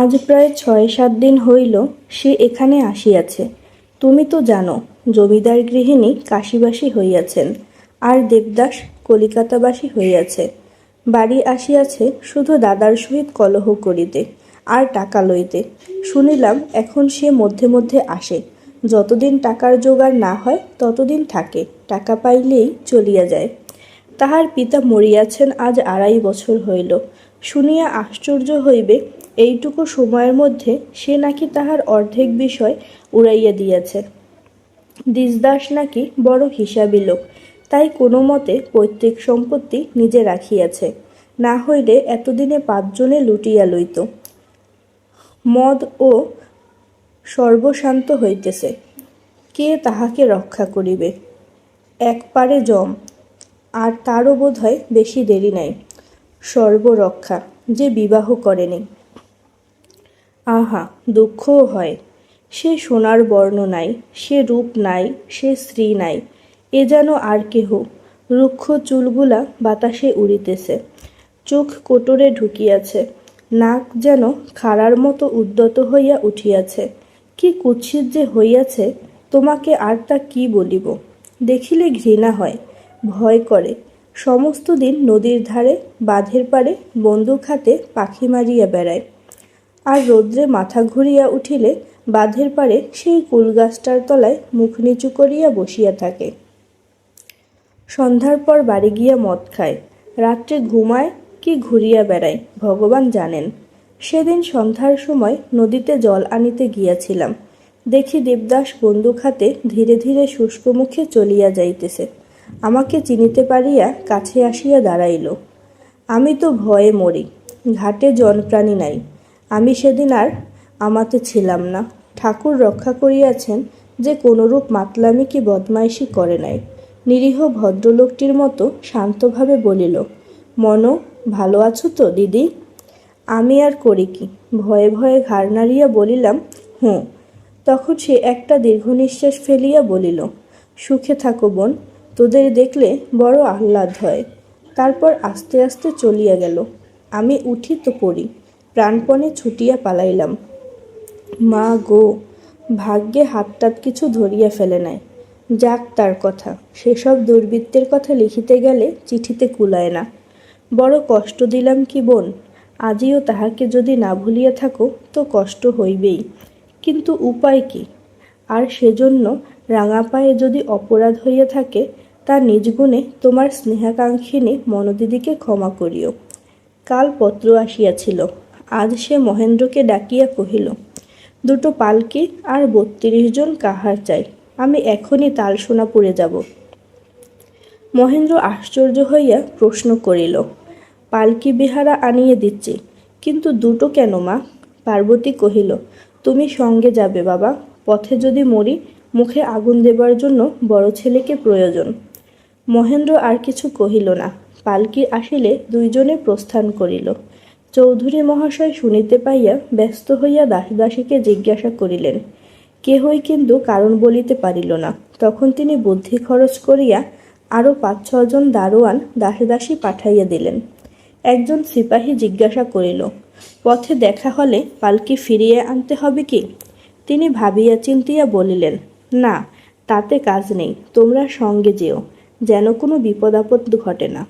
আজ প্রায় ৬-৭ দিন হইল সে এখানে আসিয়াছে। তুমি তো জানো, জমিদার গৃহিণী কাশীবাসী হইয়াছেন, আর দেবদাস কলিকাতাবাসী হইয়াছে। বাড়ি আসিয়াছে শুধু দাদার সহিত কলহ করিতে আর টাকা লইতে। শুনিলাম এখন সে মধ্যে মধ্যে আসে, যতদিন টাকার জোগাড় না হয় ততদিন থাকে, টাকা পাইলেই চলিয়া যায়। তাহার পিতা মরিয়াছেন আজ ২.৫ বছর হইল। শুনিয়া আশ্চর্য হইবে, এইটুকু সময়ের মধ্যে সে নাকি তাহার অর্ধেক বিষয় উড়াইয়া দিয়াছে। দিশদাস নাকি বড় হিসাবী লোক, তাই কোনো মতে পৈতৃক সম্পত্তি নিজে রাখিয়াছে, না হইলে এতদিনে ৫ জনে লুটিয়া লইত। মদ ও সর্বশান্ত হইতেছে, কে তাহাকে রক্ষা করিবে? একপারে যম, আর তারও বোধ হয় বেশি দেরি নাই। সর্বরক্ষা, যে বিবাহ করেনি। আহা, দুঃখও হয়। সে সোনার বর্ণ নাই, সে রূপ নাই, সে স্ত্রী নাই, এ যেন আর কেহ। রুক্ষ চুলগুলা বাতাসে উড়িতেছে, চোখ কোটরে ঢুকিয়াছে, নাক যেন খাড়ার মতো উদ্যত হইয়া উঠিয়াছে। কি কুৎসিত যে হইয়াছে, তোমাকে আর তা কি বলিব। দেখিলে ঘৃণা হয়, ভয় করে। সমস্ত দিন নদীর ধারে, বাঁধের পাড়ে বন্দুক হাতে পাখি মারিয়া বেড়ায়, আর রৌদ্রে মাথা ঘুরিয়া উঠিলে বাঁধের পাড়ে সেই কুলগাছটার তলায় মুখ নিচু করিয়া বসিয়া থাকে। সন্ধ্যার পর বাড়ি গিয়া মদ খায়, রাত্রে ঘুমায় কি ঘুরিয়া বেড়ায় ভগবান জানেন। সেদিন সন্ধ্যার সময় নদীতে জল আনিতে গিয়াছিলাম, দেখি দেবদাস বন্দুক হাতে ধীরে ধীরে শুষ্ক মুখে চলিয়া যাইতেছে। আমাকে চিনিতে পারিয়া কাছে আসিয়া দাঁড়াইল। আমি তো ভয়ে মরি, ঘাটে জনপ্রাণী নাই। আমি সেদিন আর আমাতে ছিলাম না। ঠাকুর রক্ষা করিয়াছেন যে কোনরূপ মাতলামি কি বদমাইশি করে নাই। নিরীহ ভদ্রলোকটির মতো শান্তভাবে বলিল, মনো, ভালো আছো তো দিদি? আমি আর করি কি, ভয়ে ভয়ে ঘাড় নাড়িয়া বলিলাম, হুঁ। তখন সে একটা দীর্ঘ নিঃশ্বাস ফেলিয়া বলিল, সুখে থাকো বোন, তোদের দেখলে বড় আহ্লাদ হয়। তারপর আস্তে আস্তে চলিয়া গেল। আমি উঠি তো পড়ি, প্রাণপণে ছুটিয়া পালাইলাম। মা গো, ভাগ্যে হাতটাত কিছু ধরিয়া ফেলে নাই। যাক তার কথা, সেসব দুর্বৃত্তের কথা লিখিতে গেলে চিঠিতে কুলায় না। বড় কষ্ট দিলাম কি বোন? আজিও তাহাকে যদি না ভুলিয়া থাকো তো কষ্ট হইবেই, কিন্তু উপায় কি? আর সেজন্য রাঙা পায়ে যদি অপরাধ হইয়া থাকে, তা নিজ গুণে তোমার স্নেহাকাঙ্ক্ষিনী মনোদিদিকে ক্ষমা করিও। কাল পত্র আসিয়াছিল। আজ সে মহেন্দ্রকে ডাকিয়া কহিল, 2টো পালকি আর 32 জন কাহার চাই, আমি এখনই তালসোনাপুরে যাব। মহেন্দ্র আশ্চর্য হইয়া প্রশ্ন করিল, পালকি বিহারা আনিয়ে দিচ্ছি, কিন্তু 2টো কেন মা? পার্বতী কহিল, তুমি সঙ্গে যাবে বাবা, পথে যদি মরি মুখে আগুন দেবার জন্য বড় ছেলেকে প্রয়োজন। মহেন্দ্র আর কিছু কহিল না। পালকি আসিলে 2 জনে প্রস্থান করিল। চৌধুরী মহাশয় শুনিতে পাইয়া ব্যস্ত হইয়া দাসীকে জিজ্ঞাসা করিলেন। কেহই কিন্তু কারণ বলিতে পারিল না। তখন তিনি বুদ্ধি খরচ করিয়া আরও 5-6 জন দারোয়ান দাসী পাঠাইয়া দিলেন। একজন সিপাহী জিজ্ঞাসা করিল, পথে দেখা হলে পালকি ফিরিয়ে আনতে হবে কি? তিনি ভাবিয়া চিন্তিয়া বলিলেন, না, তাতে কাজ নেই, তোমরা সঙ্গে যেও, যেন কোনো বিপদ আপদ ঘটে না।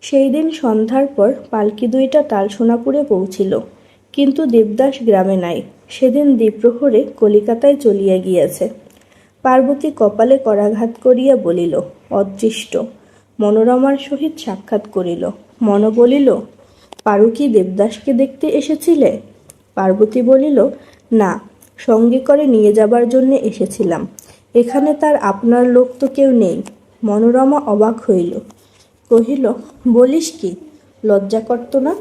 সেই দিন সন্ধ্যার পর পালকি 2টা তালসোনাপুরে পৌঁছিল, কিন্তু দেবদাস গ্রামে নাই। সেদিন দ্বিপ্রহরে কলিকাতায় চলিয়া গিয়াছে। পার্বতী কপালে করাঘাত করিয়া বলিল, অদৃষ্ট। মনোরমার সহিত সাক্ষাৎ করিল। মন বলিল, পারু কি দেবদাসকে দেখতে এসেছিলে? পার্বতী বলিল, না, সঙ্গে করে নিয়ে যাবার জন্যে এসেছিলাম। এখানে তার আপনার লোক তো কেউ নেই। মনোরমা অবাক হইল, কহিল, বলিস কি? লজ্জা করত না?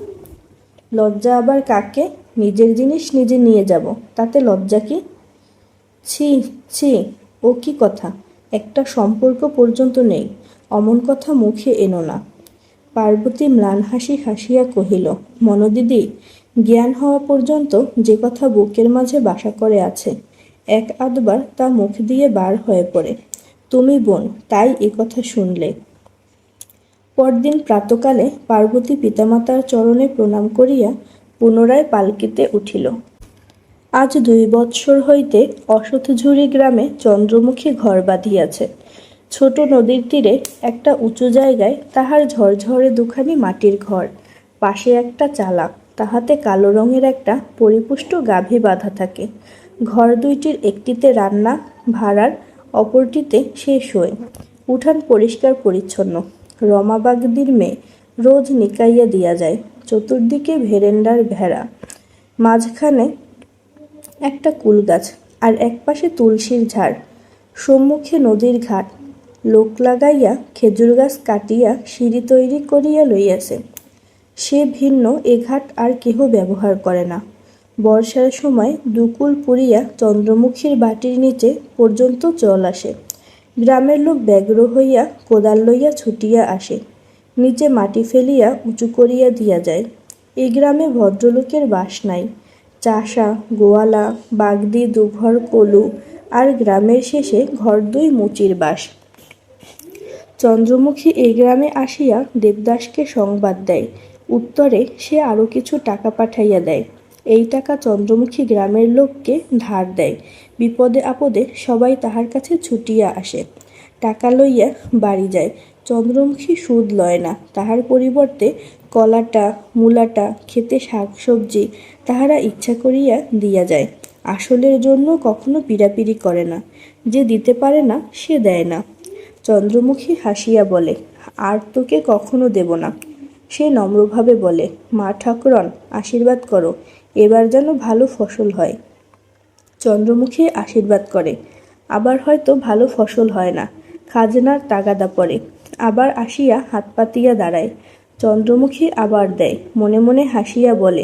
লজ্জা আবার কাকে? নিজের জিনিস নিজে নিয়ে যাব, তাতে লজ্জা কি? ছি ছি, ও কি কথা? একটা সম্পর্ক পর্যন্ত নেই, অমন কথা মুখে এনো না। পার্বতী ম্লান হাসি হাসিয়া কহিল, মনোদিদি, জ্ঞান হওয়া পর্যন্ত যে কথা বুকের মাঝে বাসা করে আছে, 1-8বার তা মুখ দিয়ে বার হয়ে পড়ে। তুমি বোন, তাই এ কথা শুনলে। পরদিন প্রাতকালে পার্বতী পিতামাতার চরণে প্রণাম করিয়া পুনরায় পালকিতে উঠিল। আজ 2 বৎসর হইতে অশথঝুরি গ্রামে চন্দ্রমুখী ঘর বাঁধিয়াছে। ছোট নদীর তীরে একটা উঁচু জায়গায় তাহার ঝরঝরে দুখানি মাটির ঘর, পাশে একটা চালা, তাহাতে কালো রঙের একটা পরিপুষ্ট গাভী বাঁধা থাকে। ঘর দুইটির একটিতে রান্না ভাড়ার, অপরটিতে সে শোয়। উঠান পরিষ্কার পরিচ্ছন্ন, রমা বাগদির মেয়ে, রোজ নিকাইয়া দিয়া যায়। চতুর্দিকে ভেরেন্ডার ভেড়া, মাঝখানে একটা কুলগাছ, আর একপাশে তুলসীর ঝাড়। সম্মুখে নদীর ঘাট, লোক লাগাইয়া খেজুর গাছ কাটিয়া সিঁড়ি তৈরি করিয়া লইয়াছে। সে ভিন্ন এ ঘাট আর কেহ ব্যবহার করে না। বর্ষার সময় দুকুল পুড়িয়া চন্দ্রমুখীর বাটির নিচে পর্যন্ত জল আসে। গ্রামের লোক ব্যগ্র হইয়া কোদাল লইয়া ছুটিয়া আসে, নিচে মাটি ফেলিয়া উঁচু করিয়া দিয়া যায়। এই গ্রামে ভদ্রলোকের বাস নাই। চাষা, গোয়ালা, বাগদি, দুঘর কলু, আর গ্রামের শেষে ঘর 2 মুচির বাস। চন্দ্রমুখী এই গ্রামে আসিয়া দেবদাসকে সংবাদ দেয়। উত্তরে সে আরও কিছু টাকা পাঠাইয়া দেয়। এই টাকা চন্দ্রমুখী গ্রামের লোককে ধার দেয়। বিপদে আপদে সবাই তাহার কাছে ছুটিয়া আসে। টাকা লইয়া বাড়ি যায়। চন্দ্রমুখী সুদ লয় না, তাহার পরিবর্তে কলাটা, মূলাটা, খেতে শাক সবজি তাহারা ইচ্ছা করিয়া দিয়া যায়। আসলের জন্য কখনো পীড়াপিড়ি করে না। যে দিতে পারে না সে দেয় না। চন্দ্রমুখী হাসিয়া বলে, আর তোকে কখনো দেব না। সে নম্রভাবে বলে, মা ঠাকুরন, আশীর্বাদ করো, এবার যেন ভালো ফসল হয়। চন্দ্রমুখী আশীর্বাদ করে। আবার হয়তো ভালো ফসল হয় না, খাজনার তাগাদা পড়ে। আবার আসিয়া হাত পাতিয়া দাঁড়ায়। চন্দ্রমুখী আবার দেয়। মনে মনে হাসিয়া বলে,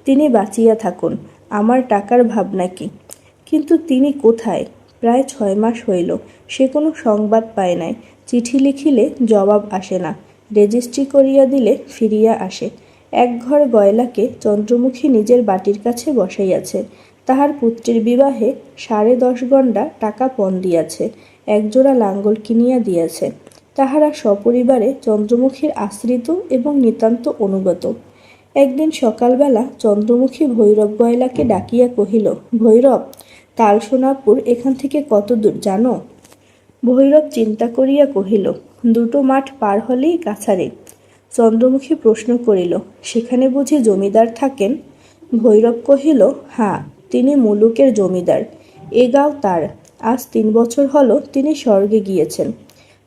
তিনি বাঁচিয়া থাকুন, আমার টাকার ভাবনা কি। কিন্তু তিনি কোথায়? প্রায় 6 মাস হইল, সে কোনো সংবাদ পায় নাই। চিঠি লিখিলে জবাব আসে না, রেজিস্ট্রি করিয়া দিলে ফিরিয়া আসে। এক ঘর গয়লাকে চন্দ্রমুখী নিজের বাটির কাছে বসাইয়াছে। তাহার পুত্রের বিবাহে 10.5 গণ্ডা টাকা পণ দিয়াছে, একজোড়া লাঙ্গল কিনিয়া দিয়াছে। তাহারা সপরিবারে চন্দ্রমুখীর আশ্রিত এবং নিতান্ত অনুগত। একদিন সকালবেলা চন্দ্রমুখী ভৈরব গয়লাকে ডাকিয়া কহিল, ভৈরব, তালসোনাপুর এখান থেকে কত দূর জানো? ভৈরব চিন্তা করিয়া কহিল, 2 মাঠ পার হলেই কাছারে। চন্দ্রমুখী প্রশ্ন করিল, সেখানে বুঝি জমিদার থাকেন? ভৈরব কহিল, হাঁ, তিনি মুলুকের জমিদার। এ গাঁও তার। আজ 3 বছর হল তিনি স্বর্গে গিয়েছেন।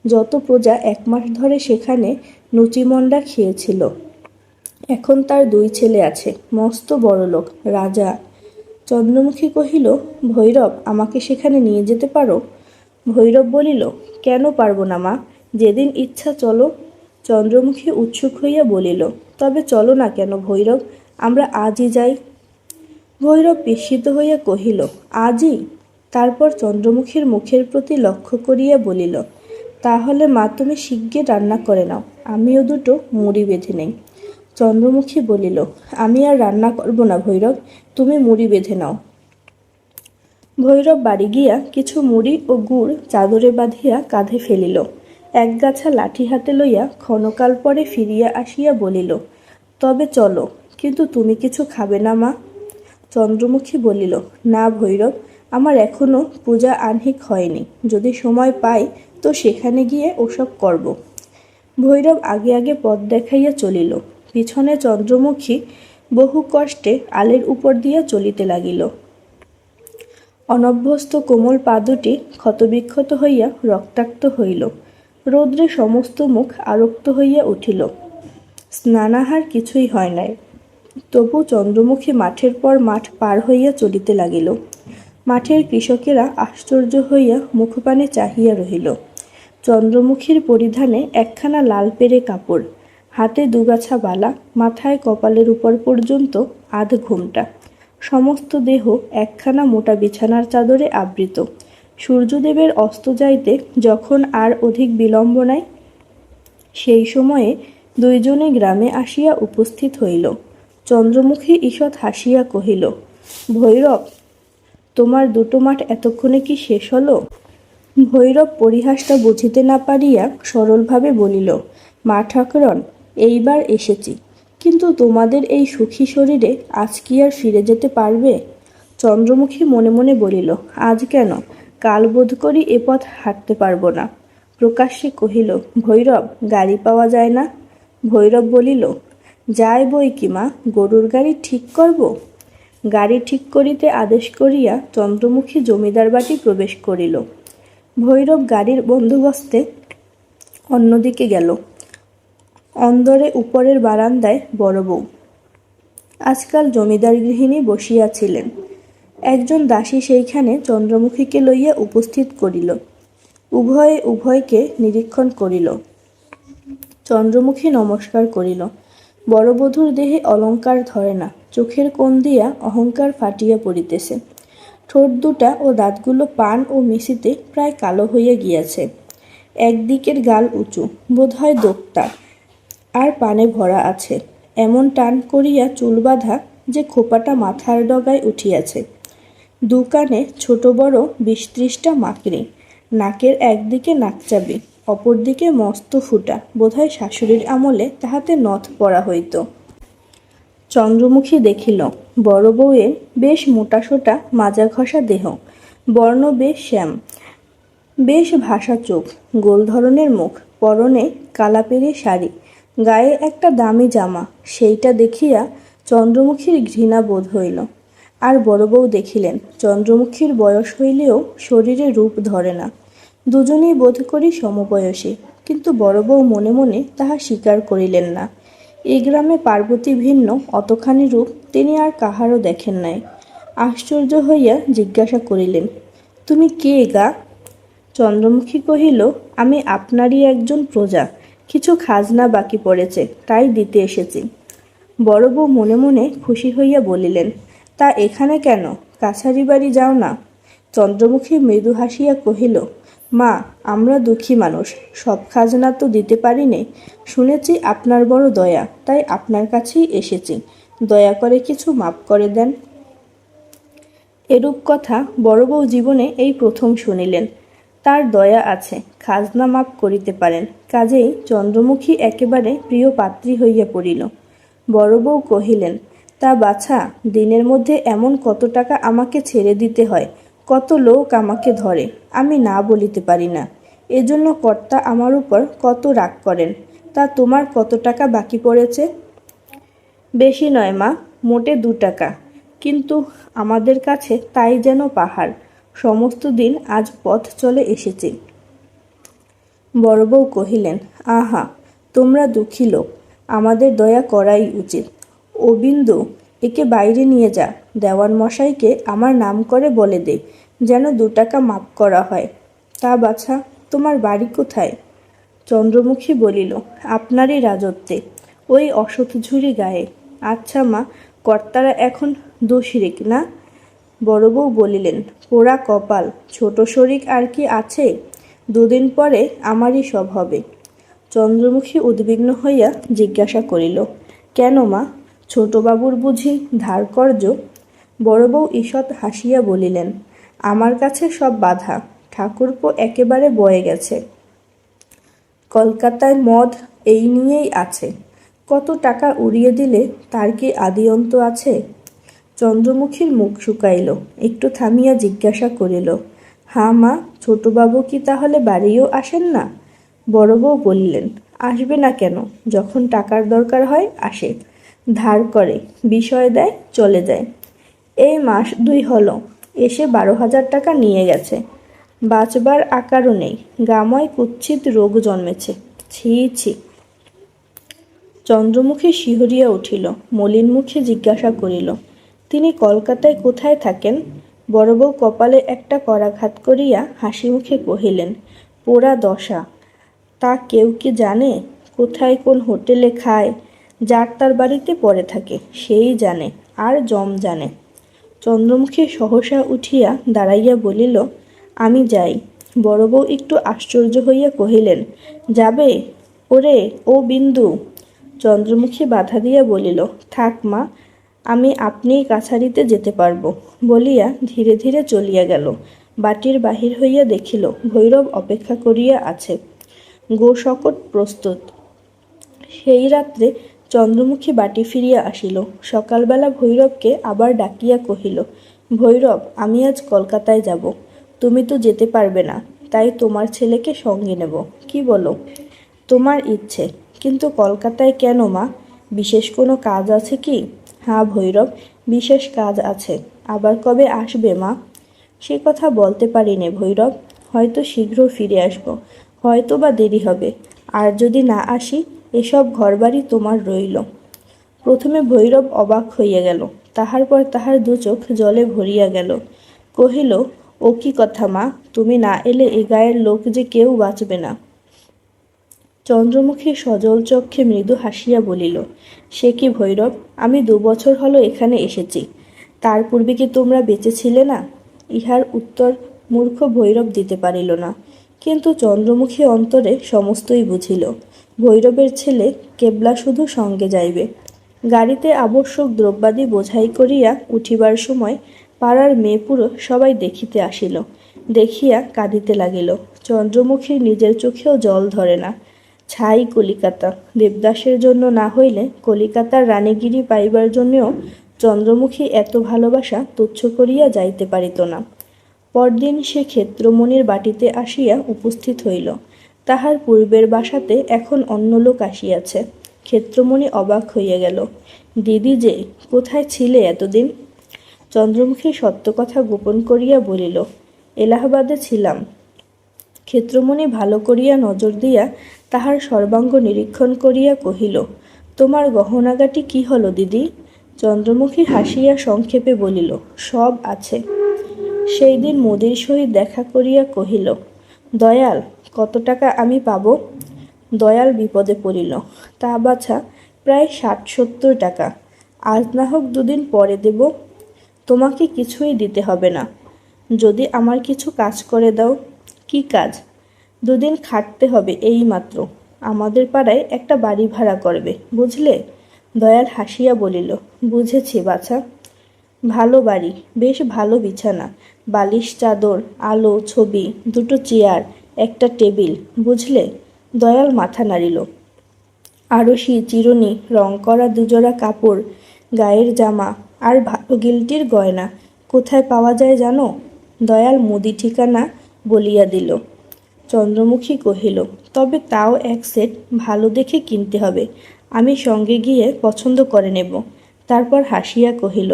যত প্রজা 1 মাস ধরে সেখানে নুচিমন্ডা খেয়েছিল। এখন তার 2 ছেলে আছে, মস্ত বড়লোক, রাজা। চন্দ্রমুখী কহিল, ভৈরব, আমাকে সেখানে নিয়ে যেতে পারো? ভৈরব বলিল, কেন পারব না মা, যেদিন ইচ্ছা চলো। চন্দ্রমুখী উৎসুক হইয়া বলিল, তবে চলো না কেন ভৈরব, আমরা আজই যাই। ভৈরব বিস্মিত হইয়া কহিল, আজই? তারপর চন্দ্রমুখীর মুখের প্রতি লক্ষ্য করিয়া বলিল, তাহলে মা তুমি শিগগির রান্না করে নাও, আমিও 2 মুড়ি বেঁধে নেই। চন্দ্রমুখী বলিল, আমি আর রান্না করব না ভৈরব, তুমি মুড়ি বেঁধে নাও। ভৈরব বাড়ি গিয়া কিছু মুড়ি ও গুড় চাদরে বাঁধিয়া কাঁধে ফেলিল। একগাছা লাঠি হাতে লইয়া ক্ষণকাল পরে ফিরিয়া আসিয়া বলিল, তবে চলো, কিন্তু তুমি কিছু খাবে না মা? চন্দ্রমুখী বলিল, না ভৈরব, আমার এখনো পূজা আহ্নিক হয়নি, যদি সময় পাই তো সেখানে গিয়ে ওসব করব। ভৈরব আগে আগে পথ দেখাইয়া চলিল। পিছনে চন্দ্রমুখী বহু কষ্টে আলের উপর দিয়া চলিতে লাগিল। অনভ্যস্ত কোমল পা দুটি ক্ষতবিক্ষত হইয়া রক্তাক্ত হইল। রৌদ্রে সমস্ত মুখ আরক্ত হইয়া উঠিল। স্নানাহার কিছুই হয় নাই। তবু চন্দ্রমুখী মাঠের পর মাঠ পার হইয়া চলিতে লাগিল। মাঠের কৃষকেরা আশ্চর্য হইয়া মুখপানে চাহিয়া রহিল। চন্দ্রমুখীর পরিধানে একখানা লাল পেরে কাপড়, হাতে 2 গাছা বালা, মাথায় কপালের উপর পর্যন্ত আধ ঘোমটা, সমস্ত দেহ একখানা মোটা বিছানার চাদরে আবৃত। সূর্যদেবের অস্ত যাইতে যখন আর অধিক বিলম্ব নাই, সেই সময়ে 2 জনে গ্রামে আসিয়া উপস্থিত হইল। চন্দ্রমুখী ঈষৎ হাসিয়া কহিল, ভৈরব, তোমার 2 মাঠ এতক্ষণে কি শেষ হলো? ভৈরব পরিহাসটা বুঝিতে না পারিয়া সরলভাবে বলিল, মা ঠাকুরন, এইবার এসেছি। কিন্তু তোমাদের এই সুখী শরীরে আজ কি আর ফিরে যেতে পারবে? চন্দ্রমুখী মনে মনে বলিল, আজ কেন, কাল বোধ করি এ পথ হাঁটতে পারবো না। প্রকাশ্যে কহিল, ভৈরব, গাড়ি পাওয়া যায় না? ভৈরব বলিল, যায় বই কি মা, গরুর গাড়ি ঠিক করব? গাড়ি ঠিক করিতে আদেশ করিয়া চন্দ্রমুখী জমিদার বাটি প্রবেশ করিল। ভৈরব গাড়ির বন্দোবস্তে অন্যদিকে গেল। অন্দরে উপরের বারান্দায় বড় বউ আজকাল জমিদার গৃহিণী বসিয়াছিলেন। একজন দাসী সেইখানে চন্দ্রমুখীকে লইয়া উপস্থিত করিল। উভয়ে উভয়কে নিরীক্ষণ করিল। চন্দ্রমুখী নমস্কার করিল। বড়বধূর দেহে অলঙ্কার ধরে না, চোখের কোণ দিয়া অহংকার ফাটিয়া পড়িতেছে। ঠোঁট দুটা ও দাঁতগুলো পান ও মিশিতে প্রায় কালো হইয়া গিয়াছে। একদিকের গাল উঁচু, বোধহয় দোক্তা, আর পানে ভরা আছে। এমন টান করিয়া চুল বাঁধা যে খোপাটা মাথার ডগায় উঠিয়াছে। দু কানে ছোট বড় ২০-৩০টা মাকড়ি, নাকের একদিকে নাকচাবি, অপরদিকে মস্ত ফুটা, বোধহয় শাশুড়ির আমলে তাহাতে নথ পরা হইত। চন্দ্রমুখী দেখিল, বড় বউয়ের বেশ মোটাসোটা মাজা ঘষা দেহ, বর্ণ বেশ শ্যাম, বেশ ভাসা চোখ, গোল ধরনের মুখ, পরনে কালাপেরি শাড়ি, গায়ে একটা দামি জামা। সেইটা দেখিয়া চন্দ্রমুখীর ঘৃণা বোধ হইল। আর বড় বউ দেখিলেন, চন্দ্রমুখীর বয়স হইলেও শরীরে রূপ ধরে না। দুজনেই বোধ করি সমবয়সী, কিন্তু বড় বউ মনে মনে তাহা স্বীকার করিলেন না। এই গ্রামে পার্বতী ভিন্ন অতখানি রূপ তিনি আর কাহারও দেখেন নাই। আশ্চর্য হইয়া জিজ্ঞাসা করিলেন, তুমি কে গা? চন্দ্রমুখী কহিল, আমি আপনারই একজন প্রজা, কিছু খাজনা বাকি পড়েছে, তাই দিতে এসেছি। বড় বউ মনে মনে খুশি হইয়া বলিলেন, তা এখানে কেন, কাছারি বাড়ি যাও না। চন্দ্রমুখী মৃদু হাসিয়া কহিল, মা, আমরা দুঃখী মানুষ, সব খাজনা তো দিতে পারি নে। শুনেছি আপনার বড় দয়া, তাই আপনার কাছেই এসেছি, দয়া করে কিছু মাপ করে দেন। এরূপ কথা বড় বউ জীবনে এই প্রথম শুনিলেন। তার দয়া আছে, খাজনা মাপ করিতে পারেন, কাজেই চন্দ্রমুখী একেবারে প্রিয় পাত্রী হইয়া পড়িল। বড় বউ কহিলেন, তা বাছা, দিনের মধ্যে এমন কত টাকা আমাকে ছেড়ে দিতে হয়, কত লোক আমাকে ধরে, আমি না বলিতে পারি না। এজন্য কর্তা আমার উপর কত রাগ করেন। তা তোমার কত টাকা বাকি পড়েছে? বেশি নয় মা, মোটে ২ টাকা, কিন্তু আমাদের কাছে তাই যেন পাহাড়। সমস্ত দিন আজ পথ চলে এসেছি। বড় বউ কহিলেন, আহা, তোমরা দুঃখী লোক, আমাদের দয়া করাই উচিত। ও বিন্দু, একে বাইরে নিয়ে যা, দেওয়ান মশাইকে আমার নাম করে বলে দে, যেন ২ টাকা মাপ করা হয়। তা বাছা, তোমার বাড়ি কোথায়? চন্দ্রমুখী বলিল, আপনারই রাজত্বে, ওই অশথঝুরি গায়ে। আচ্ছা মা, কর্তারা এখন দোষরিক না? বড় বউ বলিলেন, পোড়া কপাল, ছোট শরিক আর কি আছে? ২ দিন পরে আমারই সব হবে। চন্দ্রমুখী উদ্বিগ্ন হইয়া জিজ্ঞাসা করিল, কেন মা, ছোটবাবুর বুঝি ধার কর্জ? বড় বউ ঈষৎ হাসিয়া বলিলেন, আমার কাছে সব বাধা, ঠাকুরপো একেবারে বয়ে গেছে। কলকাতায় মদ এই নিয়েই আছে, কত টাকা উড়িয়ে দিলে তার কি আদি অন্ত আছে? চন্দ্রমুখীর মুখ শুকাইল, একটু থামিয়া জিজ্ঞাসা করিল, হাঁ মা, ছোটবাবু কি তাহলে বাড়িও আসেন না? বড় বউ বলিলেন, আসবে না কেন, যখন টাকার দরকার হয় আসে, ধার করে, বিষয় দেয়, চলে যায়। এই মাস ২ হলো, এসে ১২,০০০ টাকা নিয়ে গেছে। বাঁচবার আকারও নেই, গাময় কুৎসিত রোগ জন্মেছে, ছি ছি। চন্দ্রমুখী শিহরিয়া উঠিল, মলিন মুখে জিজ্ঞাসা করিল, তিনি কলকাতায় কোথায় থাকেন? বড় বউ কপালে একটা করাঘাত করিয়া হাসি মুখে কহিলেন, পোড়া দশা, তা কেউ কি জানে? কোথায় কোন হোটেলে খায়, যার তার বাড়িতে পড়ে থাকে, সেই জানে, আর জম জানে। চন্দ্রমুখী সহসা উঠিয়া দাঁড়াইয়া বলিল, আমি যাই। বড় বউ একটু আশ্চর্য হইয়া কহিলেন, যাবে? ওরে ও বিন্দু! চন্দ্রমুখী বাধা দিয়া বলিল, থাক মা, আমি আপনিই কাছারিতে যেতে পারব, বলিয়া ধীরে ধীরে চলিয়া গেল। বাটির বাহির হইয়া দেখিল, ভৈরব অপেক্ষা করিয়া আছে, গোশকট প্রস্তুত। সেই রাত্রে চন্দ্রমুখী বাটি ফিরিয়া আসিল। সকালবেলা ভৈরবকে আবার ডাকিয়া কহিল, ভৈরব, আমি আজ কলকাতায় যাব। তুমি তো যেতে পারবে না, তাই তোমার ছেলেকে সঙ্গে নেব। কি বলো? তোমার ইচ্ছে, কিন্তু কলকাতায় কেন মা? বিশেষ কোনো কাজ আছে কি? হ্যাঁ ভৈরব, বিশেষ কাজ আছে। আবার কবে আসবে মা? সে কথা বলতে পারি নে ভৈরব। হয়তো শীঘ্র ফিরে আসব, হয়তো বা দেরি হবে। আর যদি না আসি, এসব ঘরবাড়ি তোমার রইল। প্রথমে ভৈরব অবাক হইয়া গেল, তাহার পর তাহার দু চোখ জলে ভরিয়া গেল। কহিল, ও কি কথা মা? তুমি না এলে এ গায়ের লোক যে কেউ বাঁচবে না। চন্দ্রমুখী সজল চক্ষে মৃদু হাসিয়া বলিল, সে কি ভৈরব, আমি 2 বছর হলো এখানে এসেছি। তার পূর্বে কি তোমরা বেঁচে ছিলে না? ইহার উত্তর মূর্খ ভৈরব দিতে পারিল না, কিন্তু চন্দ্রমুখী অন্তরে সমস্তই বুঝিল। ভৈরবের ছেলে কেবলা শুধু সঙ্গে যাইবে। গাড়িতে আবশ্যক দ্রব্যাদি বোঝাই করিয়া উঠিবার সময় পাড়ার মেয়েপুরো সবাই দেখিতে আসিল। দেখিয়া কাঁদিতে লাগিল। চন্দ্রমুখীর নিজের চোখেও জল ধরে না। ছাই কলিকাতা, দেবদাসের জন্য না হইলে কলিকাতার রানীগিরি পাইবার জন্যও চন্দ্রমুখী এত ভালোবাসা তুচ্ছ করিয়া যাইতে পারিত না। পরদিন সে ক্ষেত্রমণির বাটিতে আসিয়া উপস্থিত হইল। তাহার পূর্বের বাসাতে এখন অন্য লোক আসিয়াছে। ক্ষেত্রমণি অবাক হইয়া গেল। দিদি যে, কোথায় ছিলে এতদিন? চন্দ্রমুখী সত্য কথা গোপন করিয়া বলিল, এলাহাবাদে ছিলাম। ক্ষেত্রমণি ভালো করিয়া নজর দিয়া তাহার সর্বাঙ্গ নিরীক্ষণ করিয়া কহিল, তোমার গহনাগাটি কি হলো দিদি? চন্দ্রমুখী হাসিয়া সংক্ষেপে বলিল, সব আছে। সেই দিন মোদির সহিত দেখা করিয়া কহিল, দয়াল, কত টাকা আমি পাব? দয়াল বিপদে পড়িল। তা বাছা, প্রায় 60-70 টাকা। আজ না হোক 2 দিন পরে দেব। তোমাকে কিছুই দিতে হবে না, যদি আমার কিছু কাজ করে দাও। কি কাজ? 2 দিন খাটতে হবে এই মাত্র। আমাদের পাড়ায় একটা বাড়ি ভাড়া করবে, বুঝলে? দয়াল হাসিয়া বলিল, বুঝেছি বাছা। ভালো বাড়ি, বেশ ভালো বিছানা, বালিশ চাদর, আলো, ছবি, 2টো চেয়ার, একটা টেবিল, বুঝলে? দয়াল মাথা নাড়িল। আরশি, চিরুনি, রং করা 2 জোড়া কাপড়, গায়ের জামা, আর ভালো গিল্টির গয়না কোথায় পাওয়া যায় জানো? দয়াল মুদি ঠিকানা বলিয়া দিল। চন্দ্রমুখী কহিল, তবে তাও 1 সেট ভালো দেখে কিনতে হবে। আমি সঙ্গে গিয়ে পছন্দ করে নেব। তারপর হাসিয়া কহিল,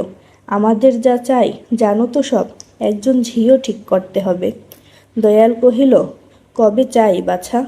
আমাদের যা চাই জানো তো সব, একজন ঝিও ঠিক করতে হবে। দয়াল কহিল, কবে চাই বাছা?